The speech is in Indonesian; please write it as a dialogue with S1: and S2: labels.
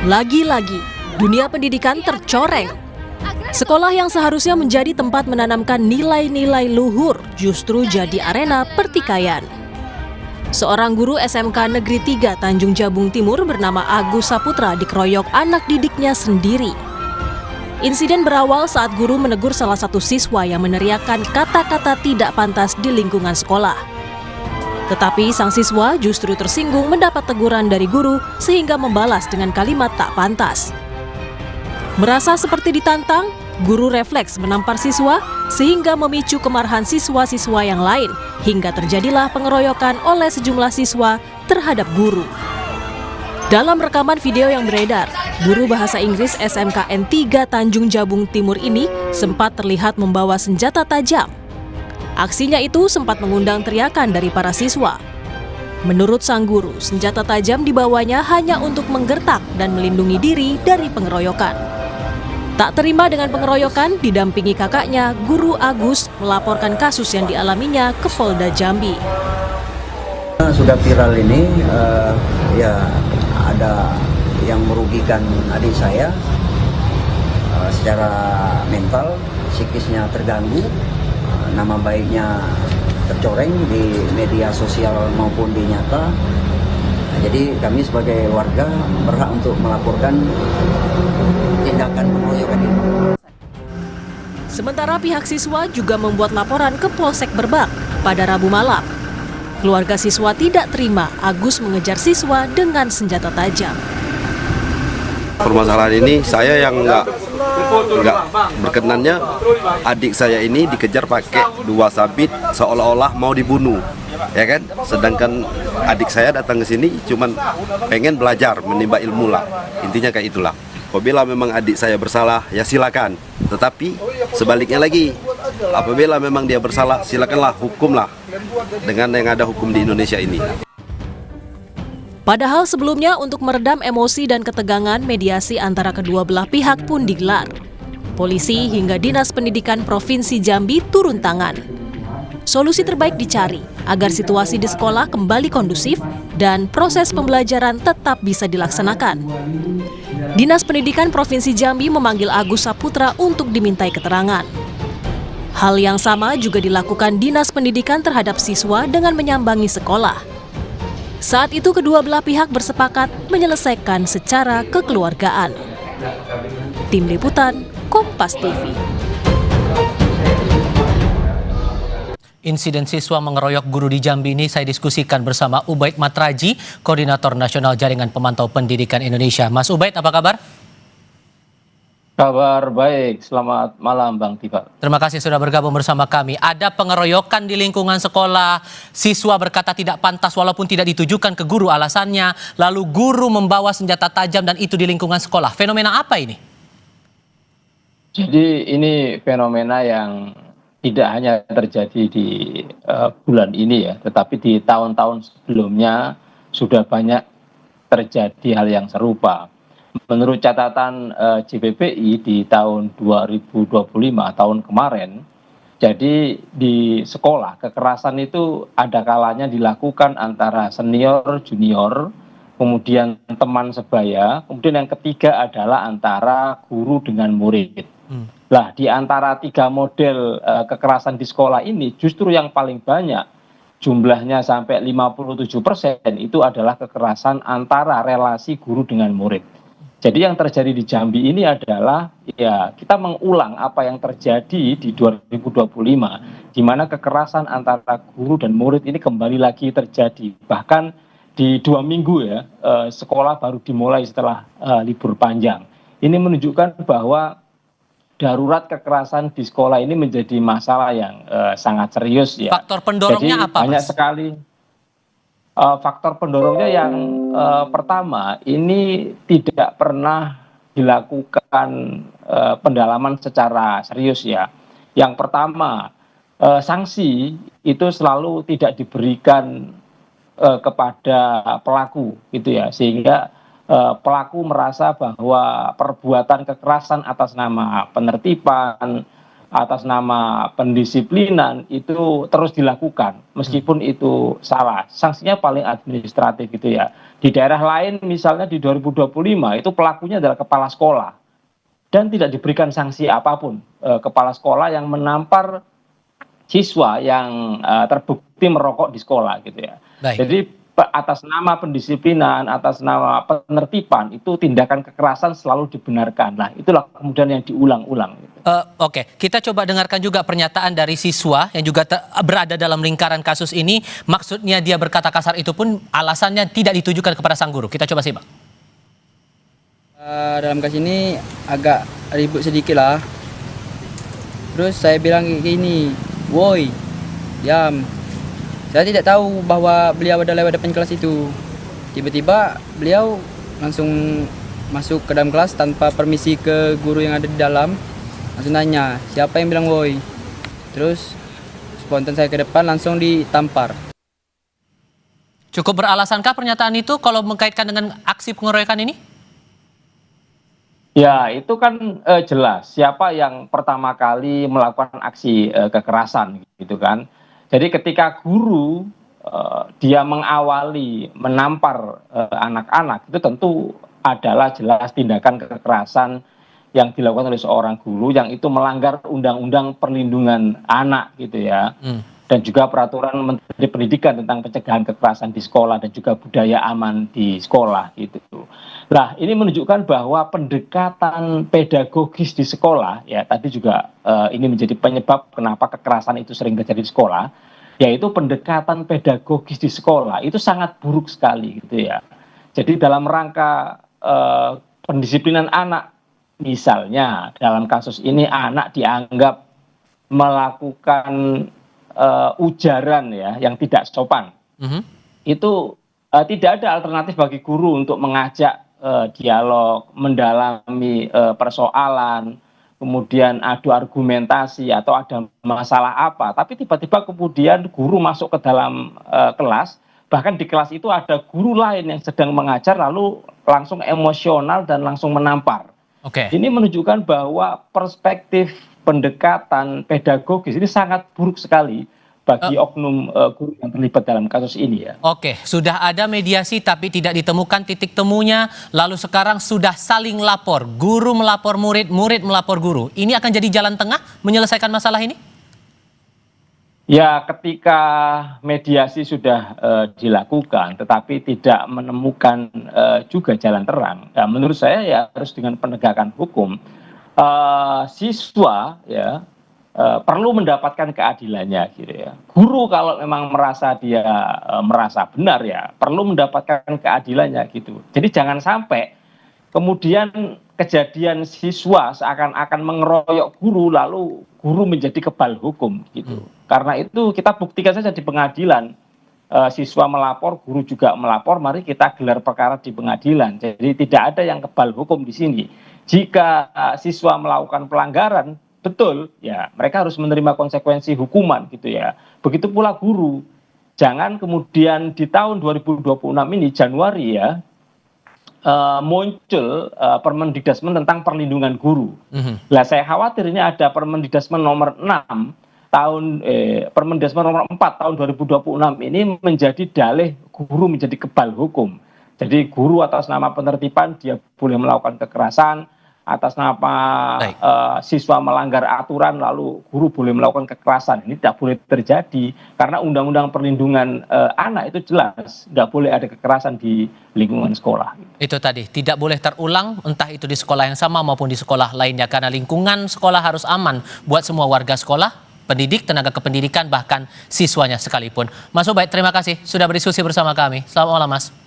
S1: Lagi-lagi, dunia pendidikan tercoreng. Sekolah yang seharusnya menjadi tempat menanamkan nilai-nilai luhur justru jadi arena pertikaian. Seorang guru SMK Negeri 3 Tanjung Jabung Timur bernama Agus Saputra dikeroyok anak didiknya sendiri. Insiden berawal saat guru menegur salah satu siswa yang meneriakkan kata-kata tidak pantas di lingkungan sekolah. Tetapi sang siswa justru tersinggung mendapat teguran dari guru sehingga membalas dengan kalimat tak pantas. Merasa seperti ditantang, guru refleks menampar siswa sehingga memicu kemarahan siswa-siswa yang lain hingga terjadilah pengeroyokan oleh sejumlah siswa terhadap guru. Dalam rekaman video yang beredar, guru bahasa Inggris SMKN 3 Tanjung Jabung Timur ini sempat terlihat membawa senjata tajam. Aksinya itu sempat mengundang teriakan dari para siswa. Menurut sang guru, senjata tajam dibawanya hanya untuk menggertak dan melindungi diri dari pengeroyokan. Tak terima dengan pengeroyokan, didampingi kakaknya, Guru Agus melaporkan kasus yang dialaminya ke Polda Jambi.
S2: Sudah viral ini, ya ada yang merugikan adik saya secara mental, psikisnya terganggu. Nama baiknya tercoreng di media sosial maupun di nyata. Jadi kami sebagai warga berhak untuk melaporkan tindakan pengeroyokan ini.
S1: Sementara pihak siswa juga membuat laporan ke Polsek Berbang pada Rabu malam. Keluarga siswa tidak terima Agus mengejar siswa dengan senjata tajam.
S3: Permasalahan ini saya yang nggak berkenannya, adik saya ini dikejar pakai 2 sabit seolah-olah mau dibunuh, ya kan? Sedangkan adik saya datang ke sini cuman pengen belajar, menimba ilmu lah, intinya kayak itulah. Apabila memang adik saya bersalah, ya silakan. Tetapi sebaliknya lagi, apabila memang dia bersalah, silakanlah hukumlah dengan yang ada hukum di Indonesia ini.
S1: Padahal sebelumnya untuk meredam emosi dan ketegangan, mediasi antara kedua belah pihak pun digelar. Polisi hingga Dinas Pendidikan Provinsi Jambi turun tangan. Solusi terbaik dicari agar situasi di sekolah kembali kondusif dan proses pembelajaran tetap bisa dilaksanakan. Dinas Pendidikan Provinsi Jambi memanggil Agus Saputra untuk dimintai keterangan. Hal yang sama juga dilakukan Dinas Pendidikan terhadap siswa dengan menyambangi sekolah. Saat itu kedua belah pihak bersepakat menyelesaikan secara kekeluargaan. Tim Liputan, Kompas TV.
S4: Insiden siswa mengeroyok guru di Jambi ini saya diskusikan bersama Ubaid Matraji, Koordinator Nasional Jaringan Pemantau Pendidikan Indonesia. Mas Ubaid, apa kabar?
S5: Kabar baik, selamat malam Bang Tifal.
S4: Terima kasih sudah bergabung bersama kami. Ada pengeroyokan di lingkungan sekolah, siswa berkata tidak pantas walaupun tidak ditujukan ke guru alasannya, lalu guru membawa senjata tajam dan itu di lingkungan sekolah. Fenomena apa ini?
S5: Jadi ini fenomena yang tidak hanya terjadi di bulan ini ya, tetapi di tahun-tahun sebelumnya sudah banyak terjadi hal yang serupa. Menurut catatan JPPI di tahun 2025, tahun kemarin, jadi di sekolah kekerasan itu ada kalanya dilakukan antara senior, junior, kemudian teman sebaya, kemudian yang ketiga adalah antara guru dengan murid. Nah, di antara 3 model kekerasan di sekolah ini justru yang paling banyak, jumlahnya sampai 57% itu adalah kekerasan antara relasi guru dengan murid. Jadi yang terjadi di Jambi ini adalah ya kita mengulang apa yang terjadi di 2025, di mana kekerasan antara guru dan murid ini kembali lagi terjadi. Bahkan di 2 minggu ya, sekolah baru dimulai setelah libur panjang. Ini menunjukkan bahwa darurat kekerasan di sekolah ini menjadi masalah yang sangat serius ya.
S4: Faktor pendorongnya apa, Mas?
S5: Banyak sekali. Faktor pendorongnya yang pertama, ini tidak pernah dilakukan pendalaman secara serius ya. Yang pertama, sanksi itu selalu tidak diberikan kepada pelaku gitu ya, sehingga pelaku merasa bahwa perbuatan kekerasan atas nama penertiban, atas nama pendisiplinan itu terus dilakukan meskipun itu salah. Sanksinya paling administratif gitu ya. Di daerah lain misalnya di 2025 itu pelakunya adalah kepala sekolah dan tidak diberikan sanksi apapun. Kepala sekolah yang menampar siswa yang terbukti merokok di sekolah gitu ya.
S4: Baik.
S5: Jadi atas nama pendisiplinan, atas nama penertiban itu tindakan kekerasan selalu dibenarkan. Nah, itulah kemudian yang diulang-ulang.
S4: Oke, kita coba dengarkan juga pernyataan dari siswa yang juga berada dalam lingkaran kasus ini. Maksudnya dia berkata kasar itu pun alasannya tidak ditujukan kepada sang guru. Kita coba simak.
S6: Dalam kasus ini agak ribut sedikit lah. Terus saya bilang gini, woi, diam. Saya tidak tahu bahwa beliau ada lewat depan kelas itu. Tiba-tiba beliau langsung masuk ke dalam kelas tanpa permisi ke guru yang ada di dalam. Langsung nanya, siapa yang bilang woi? Terus spontan saya ke depan langsung ditampar.
S4: Cukup beralasankah pernyataan itu kalau mengkaitkan dengan aksi pengeroyokan ini?
S5: Ya, itu kan jelas siapa yang pertama kali melakukan aksi kekerasan gitu kan. Jadi ketika guru dia mengawali menampar anak-anak itu tentu adalah jelas tindakan kekerasan yang dilakukan oleh seorang guru yang itu melanggar undang-undang perlindungan anak gitu ya. Dan juga peraturan Menteri Pendidikan tentang pencegahan kekerasan di sekolah dan juga budaya aman di sekolah gitu. Nah, ini menunjukkan bahwa pendekatan pedagogis di sekolah ya tadi juga ini menjadi penyebab kenapa kekerasan itu sering terjadi di sekolah, yaitu pendekatan pedagogis di sekolah itu sangat buruk sekali gitu ya. Jadi dalam rangka pendisiplinan anak, misalnya dalam kasus ini anak dianggap melakukan ujaran ya yang tidak sopan, itu tidak ada alternatif bagi guru untuk mengajak dialog, mendalami persoalan, kemudian adu argumentasi atau ada masalah apa, tapi tiba-tiba kemudian guru masuk ke dalam kelas, bahkan di kelas itu ada guru lain yang sedang mengajar lalu langsung emosional dan langsung menampar. Ini menunjukkan bahwa perspektif pendekatan pedagogis ini sangat buruk sekali bagi oknum guru yang terlibat dalam kasus ini ya.
S4: Oke, sudah ada mediasi tapi tidak ditemukan titik temunya, lalu sekarang sudah saling lapor, guru melapor murid, murid melapor guru. Ini akan jadi jalan tengah menyelesaikan masalah ini?
S5: Ya, ketika mediasi sudah dilakukan tetapi tidak menemukan juga jalan terang, ya, menurut saya ya harus dengan penegakan hukum. Siswa ya perlu mendapatkan keadilannya gitu ya. Guru kalau memang merasa dia merasa benar ya perlu mendapatkan keadilannya gitu. Jadi jangan sampai kemudian kejadian siswa seakan-akan mengeroyok guru lalu guru menjadi kebal hukum gitu. Karena itu kita buktikan saja di pengadilan. Siswa melapor, guru juga melapor, mari kita gelar perkara di pengadilan. Jadi tidak ada yang kebal hukum di sini. Jika siswa melakukan pelanggaran, betul, ya mereka harus menerima konsekuensi hukuman gitu ya. Begitu pula guru. Jangan kemudian di tahun 2026 ini Januari ya muncul Permendikbud tentang perlindungan guru. Lah saya khawatir ini ada Permendikbud nomor 6 Permendikbud nomor 4 tahun 2026 ini menjadi dalih guru menjadi kebal hukum. Jadi guru atas nama penertiban dia boleh melakukan kekerasan, atas nama siswa melanggar aturan lalu guru boleh melakukan kekerasan. Ini tidak boleh terjadi karena undang-undang perlindungan anak itu jelas tidak boleh ada kekerasan di lingkungan sekolah.
S4: Itu tadi tidak boleh terulang entah itu di sekolah yang sama maupun di sekolah lainnya karena lingkungan sekolah harus aman buat semua warga sekolah, pendidik, tenaga kependidikan, bahkan siswanya sekalipun. Mas Ubaid, terima kasih sudah berdiskusi bersama kami. Selamat malam, Mas.